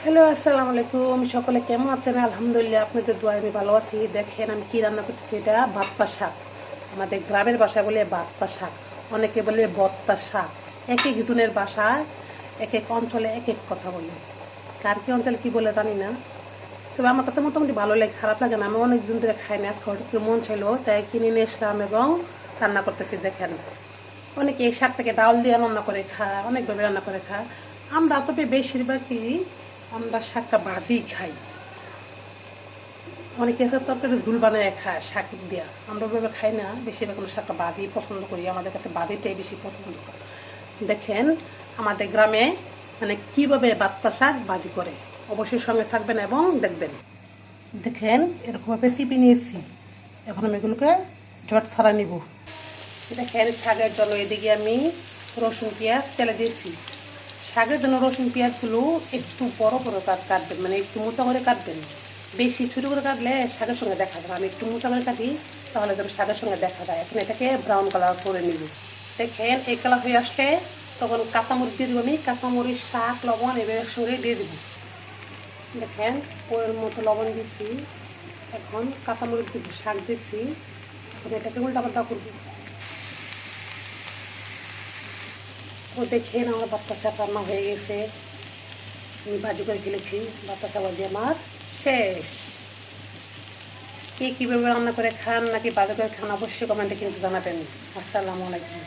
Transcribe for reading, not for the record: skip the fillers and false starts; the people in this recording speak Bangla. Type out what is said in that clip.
হ্যালো, আসসালামু আলাইকুম। সকলে কেমন আছেন? আলহামদুলিল্লাহ, আপনাদের দোয়ায় আমি ভালো আছি। দেখেন আমি কি রান্না করতেছি। এটা বাত্তা শাক। আমাদের গ্রামের ভাষায় বলে বাত্তা শাক, অনেকে বলে বত্তা শাক। এক এক জনের বাসায় এক এক অঞ্চলে এক এক কথা বলে। কার কি অঞ্চলে কি বলে জানি না, তবে আমার কাছে মোটামুটি ভালো লাগে, খারাপ লাগে না। আমি অনেক দিন ধরে খাই না, হঠাৎ করে মন ছিল তাই কিনে নিয়ে এসলাম এবং রান্না করতেছি। দেখেন অনেকে এই শাকটাকে ডাল দিয়ে রান্না করে খায়, অনেকভাবে রান্না করে খায়। আমরা তবে বেশিরভাগই আমরা শাকটা ভাজি খাই। অনেকে আছে তরকারি ঝুল বানায় খায় শাক দিয়া, আমরা ওইভাবে খাই না। বেশিরভাগ আমরা শাকটা ভাজি পছন্দ করি, আমাদের কাছে ভাজিটাই বেশি পছন্দ। দেখেন আমাদের গ্রামে মানে কীভাবে বাত্তা শাক ভাজি করে, অবশ্যই সঙ্গে থাকবেন এবং দেখবেন। দেখেন এরকমভাবে চিপে নিয়েছি, এখন আমি এগুলোকে ঝট ছাড়া নিব। দেখেন শাকের জন্য এদিকে আমি রসুন পেঁয়াজ তেলে দিয়েছি। শাকের জন্য রসুন পেঁয়াজগুলো একটু বড় বড় কাটবেন, মানে একটু মোটা করে কাটবেন। বেশি ছোটো করে কাটলে শাকের সঙ্গে দেখা যায়, আমি একটু মোটা করে কাটি, তাহলে যেন শাকের সঙ্গে দেখা যায়। এখন এটাকে ব্রাউন কালার করে নিব। দেখেন এই কালার হয়ে আসলে তখন কাঁচামরিচ দিয়ে দেবো। আমি কাঁচামরিচ, শাক, লবণ এবার একসঙ্গে দিয়ে দেবো। দেখেন ওর মতো লবণ দিচ্ছি, এখন কাঁচামরিচ দিব, শাক দিচ্ছি, এখন এটাকে উল্টাপাল্টা করবো। তো দেখেন আমার বাচ্চা শাক রান্না হয়ে গেছে, আমি ভাজি করে ফেলেছি। বাচ্চা শাক ভাজি আমার শেষ। কে কীভাবে রান্না করে খান নাকি ভাজি করে খান অবশ্যই কমেন্টে কিন্তু জানাবেন। আসসালামু আলাইকুম।